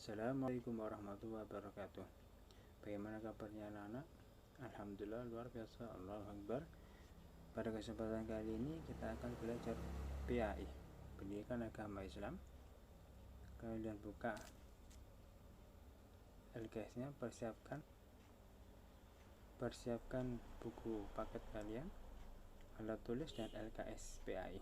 Assalamualaikum warahmatullahi wabarakatuh. Bagaimana kabarnya anak-anak? Alhamdulillah luar biasa, Allahu Akbar. Pada kesempatan kali ini kita akan belajar PAI, Pendidikan Agama Islam. Kalian buka LKS-nya, persiapkan buku paket kalian, alat tulis dan LKS PAI.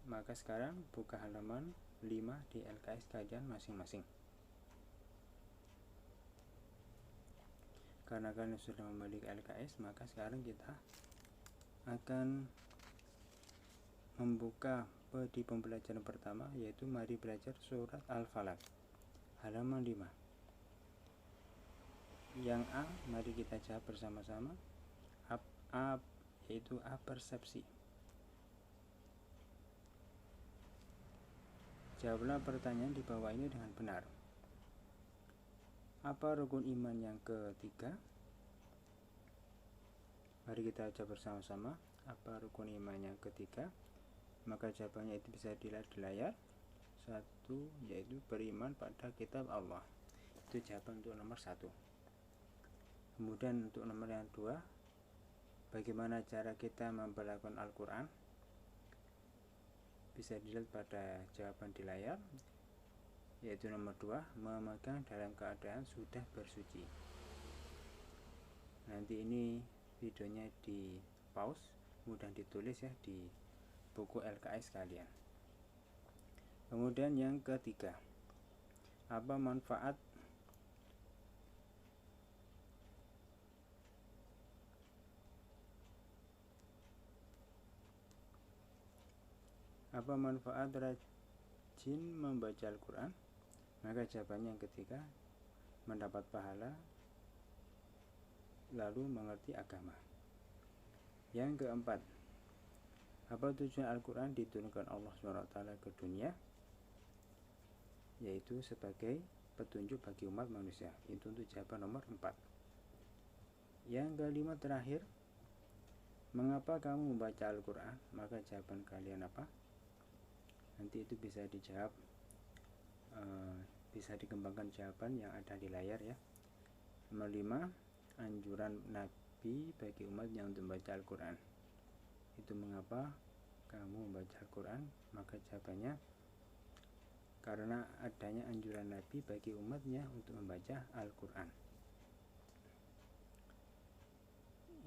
Maka sekarang buka halaman 5 di LKS kalian masing-masing. Karena kalian sudah memiliki LKS, maka sekarang kita akan membuka di pembelajaran pertama, yaitu mari belajar surat Al-Falaq halaman 5. Yang A, mari kita jawab bersama-sama. Yaitu A, persepsi. Jawablah pertanyaan di bawah ini dengan benar. Apa rukun iman yang ketiga? Mari kita jawab bersama-sama. Apa rukun iman yang ketiga? Maka jawabannya itu bisa dilihat di layar. 1, yaitu beriman pada kitab Allah. Itu jawaban untuk nomor 1. Kemudian untuk nomor yang 2, bagaimana cara kita memperlakukan Al-Quran? Bisa dilihat pada jawaban di layar, yaitu nomor 2, memegang dalam keadaan sudah bersuci. Nanti ini videonya di pause, kemudian ditulis ya di buku LKS kalian. Kemudian yang ketiga, apa manfaat rajin membaca Al-Quran? Maka jawabannya yang ketiga, mendapat pahala, lalu mengerti agama. Yang keempat, apa tujuan Al-Quran diturunkan Allah SWT ke dunia? Yaitu sebagai petunjuk bagi umat manusia. Itu untuk jawaban nomor 4. Yang kelima terakhir, mengapa kamu membaca Al-Quran? Maka jawaban kalian apa? Nanti itu bisa dijawab, bisa dikembangkan jawaban yang ada di layar ya. Nomor 5, anjuran Nabi bagi umat yang untuk membaca Al-Quran. Itu mengapa kamu membaca Al-Quran? Maka jawabannya karena adanya anjuran Nabi bagi umatnya untuk membaca Al-Quran.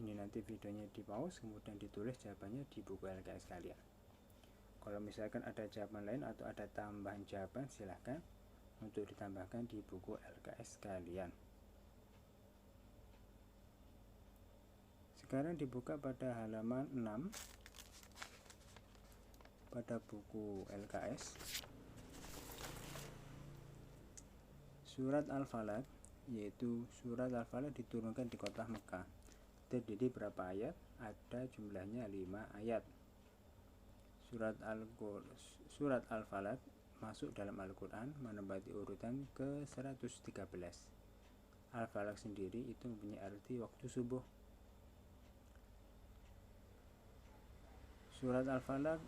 Ini nanti videonya di pause, kemudian ditulis jawabannya di buku LKS kalian. Kalau misalkan ada jawaban lain atau ada tambahan jawaban, silahkan untuk ditambahkan di buku LKS kalian. Sekarang dibuka pada halaman 6 pada buku LKS. Surat Al-Falaq, yaitu surat Al-Falaq diturunkan di kota Mekah. Terdiri berapa ayat? Ada jumlahnya 5 ayat. Surat Al-Falaq masuk dalam Al-Quran menempati urutan ke-113. Al-Falaq sendiri itu mempunyai arti waktu subuh. Surat Al-Falaq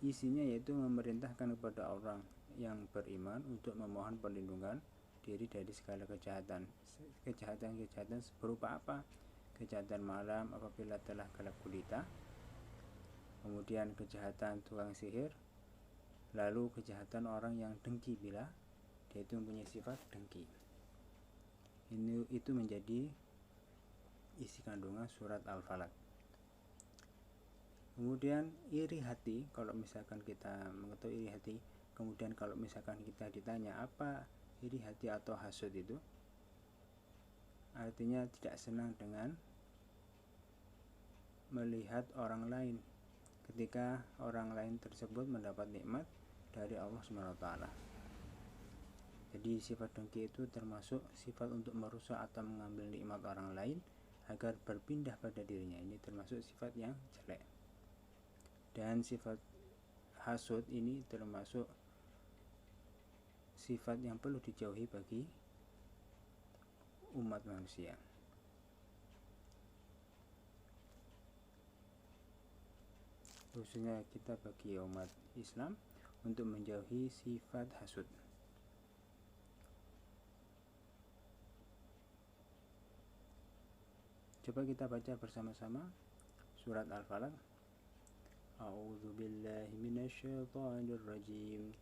isinya yaitu memerintahkan kepada orang yang beriman untuk memohon perlindungan diri dari segala kejahatan. Kejahatan berupa apa? Kejahatan malam apabila telah gelap gulita, kemudian kejahatan tukang sihir, lalu kejahatan orang yang dengki bila dia itu mempunyai sifat dengki. Itu menjadi isi kandungan surat Al-Falaq. Kemudian iri hati, kalau misalkan kita mengetahui iri hati, kemudian kalau misalkan kita ditanya apa iri hati atau hasud itu, artinya tidak senang dengan melihat orang lain ketika orang lain tersebut mendapat nikmat dari Allah SWT. Jadi sifat dengki itu termasuk sifat untuk merusak atau mengambil nikmat orang lain agar berpindah pada dirinya. Ini termasuk sifat yang jelek. Dan sifat hasud ini termasuk sifat yang perlu dijauhi bagi umat manusia. Khususnya kita bagi umat Islam untuk menjauhi sifat hasud. Coba kita baca bersama-sama surat Al-Falaq. A'udzu billahi minasyaitonir rajim.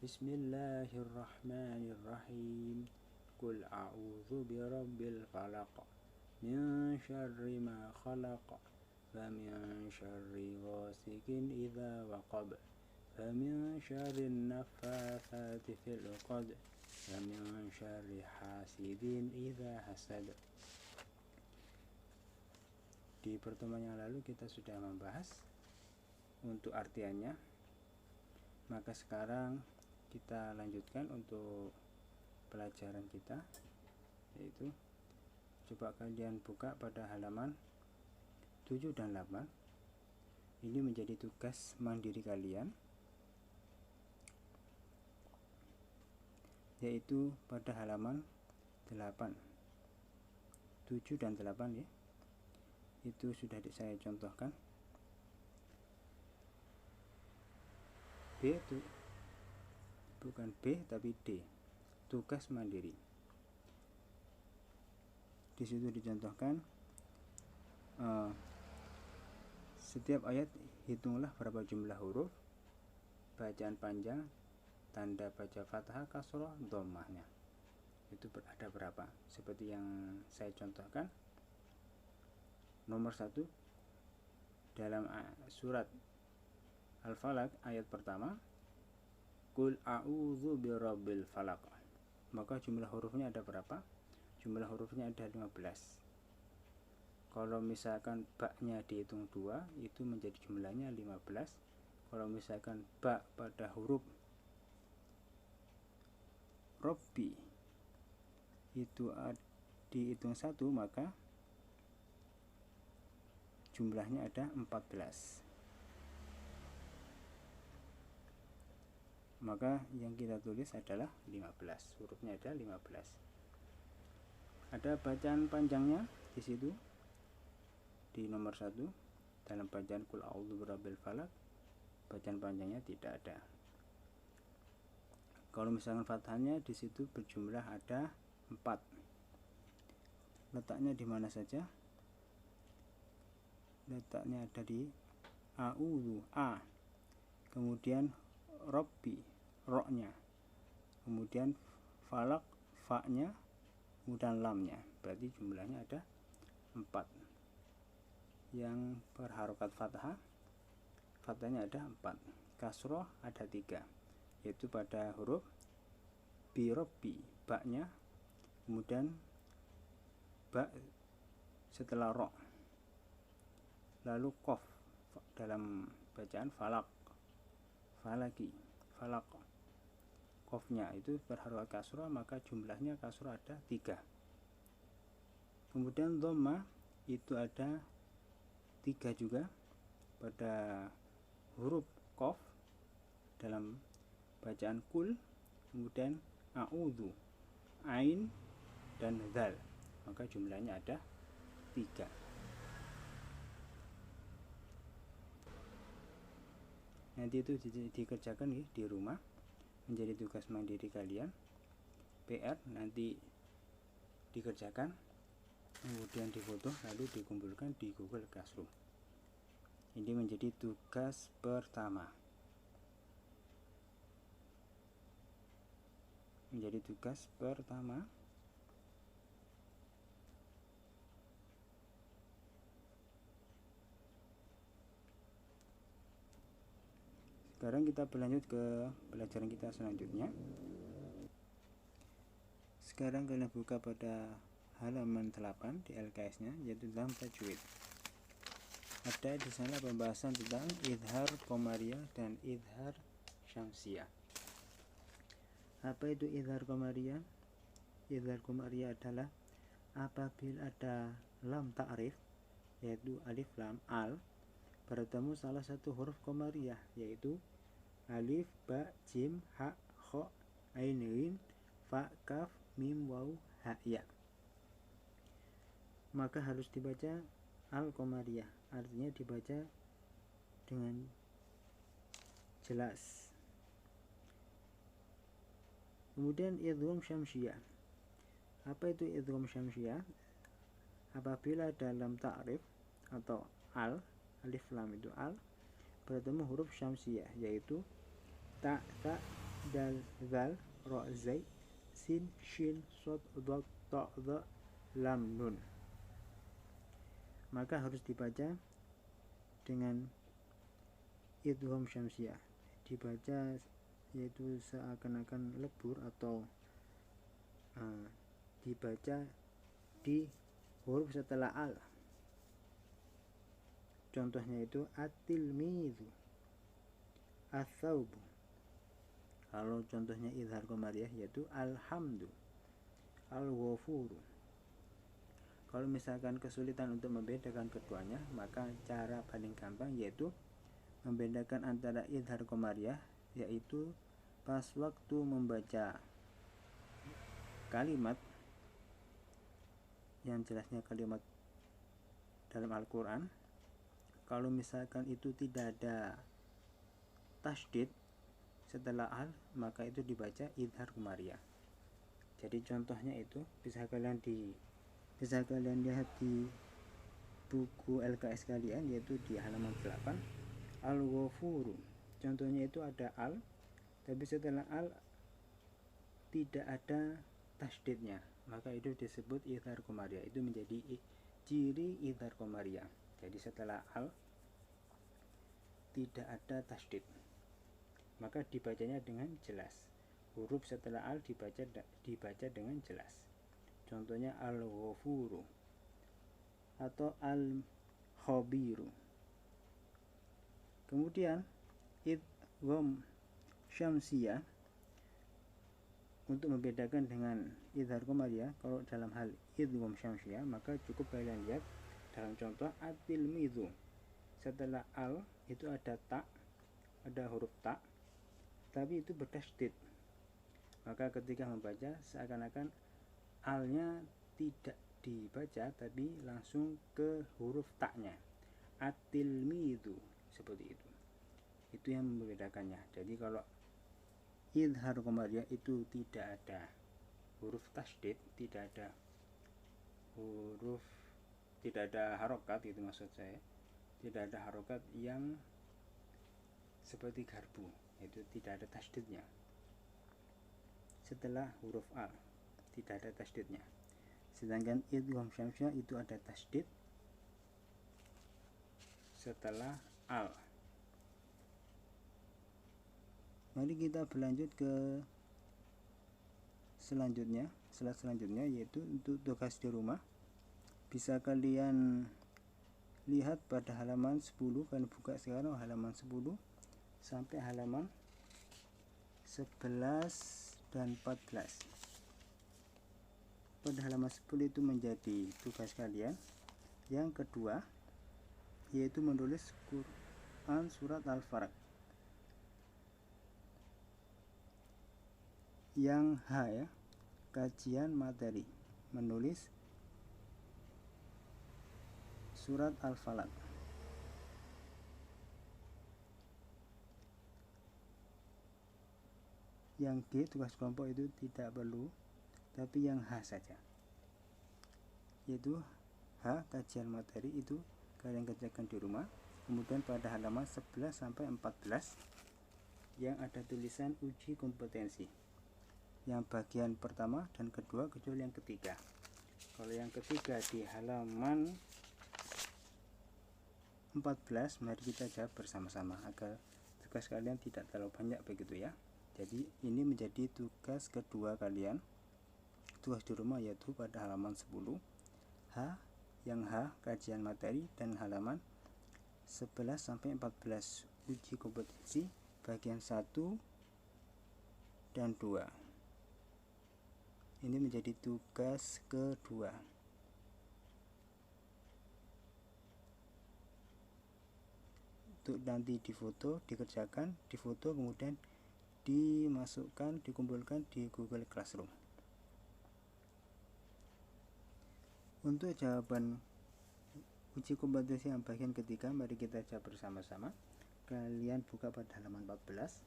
Bismillahirrahmanirrahim. Qul a'udzu birabbil falaq min syarri ma khalaq wa min syarri ghasikin idza waqab wa min syarri naffatsati fil 'uqad wa min syarri hasidin idza hasad. Di pertemuan yang lalu kita sudah membahas untuk artiannya, maka sekarang kita lanjutkan untuk pelajaran kita, yaitu coba kalian buka pada halaman 7 dan 8. Ini menjadi tugas mandiri kalian, yaitu pada halaman 8, 7 dan 8 ya. Itu sudah saya contohkan. B itu bukan B tapi D, tugas mandiri. Di situ dicontohkan setiap ayat hitunglah berapa jumlah huruf, bacaan panjang, tanda baca fathah, kasroh, dhammahnya. Itu ada berapa? Seperti yang saya contohkan. Nomor 1 dalam surat Al-Falaq ayat pertama, Qul a'udzu birabbil falaq. Maka jumlah hurufnya ada berapa? Jumlah hurufnya ada 15. Kalau misalkan ba-nya dihitung 2, itu menjadi jumlahnya 15. Kalau misalkan ba pada huruf Rabbi itu dihitung 1, maka jumlahnya ada 14. Maka yang kita tulis adalah 15. Hurufnya ada 15. Ada bacaan panjangnya di situ. Di nomor 1 dalam bacaan Qul a'udzu birabbil falaq, bacaan panjangnya tidak ada. Kalau misalkan fathahnya di situ berjumlah ada 4. Letaknya di mana saja? Letaknya ada di a'udzu, a. Kemudian Rabbi, ro-nya. Kemudian falak, fa-nya. Kemudian lamnya. Berarti jumlahnya ada 4. Yang berharokat fathah, fathahnya ada 4. Kasroh ada 3, yaitu pada huruf bi Rabbi, ba-nya. Kemudian ba setelah ro. Lalu qaf dalam bacaan falak, falaki, falak. Qafnya itu berharokat kasroh, maka jumlahnya kasroh ada 3. Kemudian dhammah itu ada 3 juga pada huruf qaf dalam bacaan kul, kemudian a'udzu, ain dan dzal, maka jumlahnya ada 3. Nanti itu dikerjakan di rumah, menjadi tugas mandiri kalian, PR. Nanti dikerjakan, kemudian difoto, lalu dikumpulkan di Google Classroom. Ini menjadi tugas pertama. Sekarang kita berlanjut ke pelajaran kita selanjutnya. Sekarang kalian buka pada halaman 8 di LKS-nya, yaitu dalam tajwid. Ada di sana pembahasan tentang idhar qamariyah dan idhar syamsiyah. Apa itu idhar qamariyah? Idhar qamariyah adalah apabila ada lam ta'rif, yaitu alif lam al, bertemu salah satu huruf qamariyah, yaitu alif, ba, jim, ha, kha, ain, ghin, fa, kaf, mim, waw, ha, ya. Maka harus dibaca al-qamariyah, artinya dibaca dengan jelas. Kemudian idgham syamsiyah. Apa itu idgham syamsiyah? apabila dalam ta'rif atau al, alif lam itu al, bertemu huruf syamsiyah yaitu ta, dal, zal, ra, zai, sin, shin, shod, dot, ta, dha, lam, nun, maka harus dibaca dengan idgham syamsiyah, dibaca yaitu seakan-akan lebur atau dibaca di huruf setelah al. Contohnya itu at-tilmizu, ats-tsaubu. Kalau contohnya izhar qamariyah yaitu alhamdu, al-ghafuru. Kalau misalkan kesulitan untuk membedakan keduanya, maka cara paling gampang yaitu membedakan antara izhar qamariyah yaitu pas waktu membaca kalimat yang jelasnya kalimat dalam Al-Quran. Kalau misalkan itu tidak ada tasydid setelah al, maka itu dibaca izhar qamariyah. Jadi contohnya itu bisa kalian lihat di buku LKS kalian, yaitu di halaman 8, al-ghafuru. Contohnya itu ada al, tapi setelah al tidak ada tasydidnya, maka itu disebut izhar qamariyah. Itu menjadi ciri izhar qamariyah. Jadi setelah al tidak ada tasydid, maka dibacanya dengan jelas. Huruf setelah al dibaca dengan jelas. Contohnya al-ghafuru atau al-khabiru. Kemudian idgham syamsiyah untuk membedakan dengan izhar qamariyah. Kalau dalam hal idgham syamsiyah, maka cukup kalian lihat dalam contoh at-tilmizu. Setelah al itu ada ta, ada huruf ta, tapi itu bertasydid. Maka ketika membaca seakan-akan alnya tidak dibaca, tapi langsung ke huruf taknya, at-tilmizu, seperti itu. Itu yang membedakannya. Jadi kalau izhar qamariyah itu tidak ada huruf tasydid, tidak ada harokat, itu maksud saya. Tidak ada harokat yang seperti garbu, itu tidak ada tasydidnya. Setelah huruf al tidak ada tasydidnya. Sedangkan idgham syamsiyah itu ada tasydid setelah al. Mari kita berlanjut ke selanjutnya, yaitu untuk tugas di rumah. Bisa kalian lihat pada halaman 10, kalian buka sekarang halaman 10 sampai halaman 11 dan 14. Pada halaman 10 itu menjadi tugas kalian. Yang kedua yaitu menulis Quran surat Al-Falaq. Yang H ya, kajian materi, menulis surat Al-Falaq. Yang G, tugas kelompok itu tidak perlu, tapi yang H saja, yaitu H, kajian materi, itu kalian kerjakan di rumah. Kemudian pada halaman 11 sampai 14 yang ada tulisan uji kompetensi, yang bagian pertama dan kedua, kecuali yang ketiga. Kalau yang ketiga di halaman 14, mari kita jawab bersama-sama agar tugas kalian tidak terlalu banyak begitu ya. Jadi ini menjadi tugas kedua kalian, tugas di rumah, yaitu pada halaman 10 H, yang H, kajian materi, dan halaman 11 sampai 14 uji kompetensi bagian 1 dan 2. Ini menjadi tugas kedua. Untuk nanti difoto, dikerjakan, difoto, kemudian dimasukkan, dikumpulkan di Google Classroom. Untuk jawaban uji kompetensi yang bagian ketiga, mari kita jawab bersama-sama. Kalian buka pada halaman 14.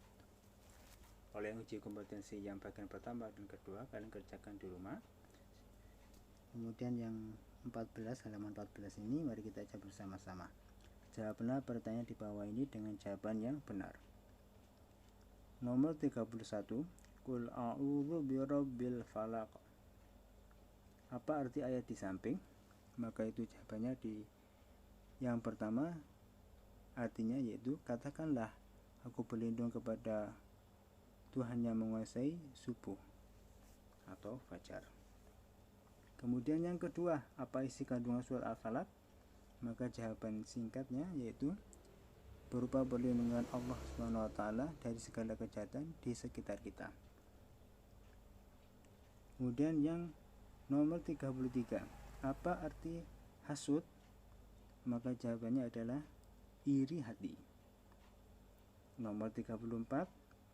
Kalau yang uji kompetensi yang bagian pertama dan kedua, kalian kerjakan di rumah. Kemudian yang halaman 14 ini, mari kita baca bersama-sama. Jawablah pertanyaan di bawah ini dengan jawaban yang benar. Nomor 31, Qul a'udzu birabbil falaq. Apa arti ayat di samping? Maka itu jawabannya di yang pertama, artinya yaitu katakanlah aku berlindung kepada Tuhan yang menguasai subuh atau fajar. Kemudian yang kedua, apa isi kandungan surat Al-Falaq? Maka jawaban singkatnya yaitu berupa perlindungan Allah SWT dari segala kejahatan di sekitar kita. Kemudian yang nomor 33, apa arti hasud? Maka jawabannya adalah iri hati. Nomor 34,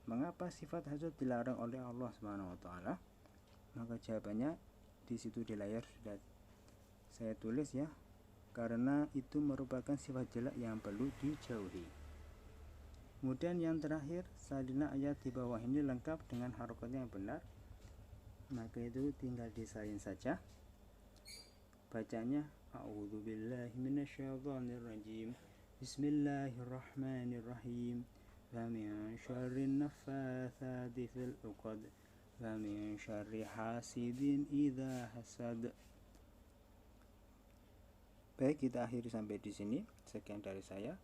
mengapa sifat hasud dilarang oleh Allah SWT? Maka jawabannya di situ di layar sudah saya tulis ya, karena itu merupakan sifat jelek yang perlu dijauhi. Kemudian yang terakhir, salina ayat di bawah ini lengkap dengan harokatnya yang benar, maka itu tinggal disalin saja. Bacanya a'udzubillahi minasyaitonirrajim, bismillahirrahmanirrahim, wa min syarrin naffatsati fil 'uqad, wa min syarri hasidin idza hasad. Baik, kita akhiri sampai di sini. Sekian dari saya.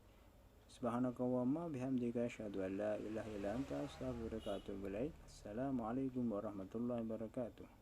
Subhanakallahumma bihamdika asyhadu an la ilaha illa anta astaghfiruka wa atubu ilaik. Assalamualaikum warahmatullahi wabarakatuh.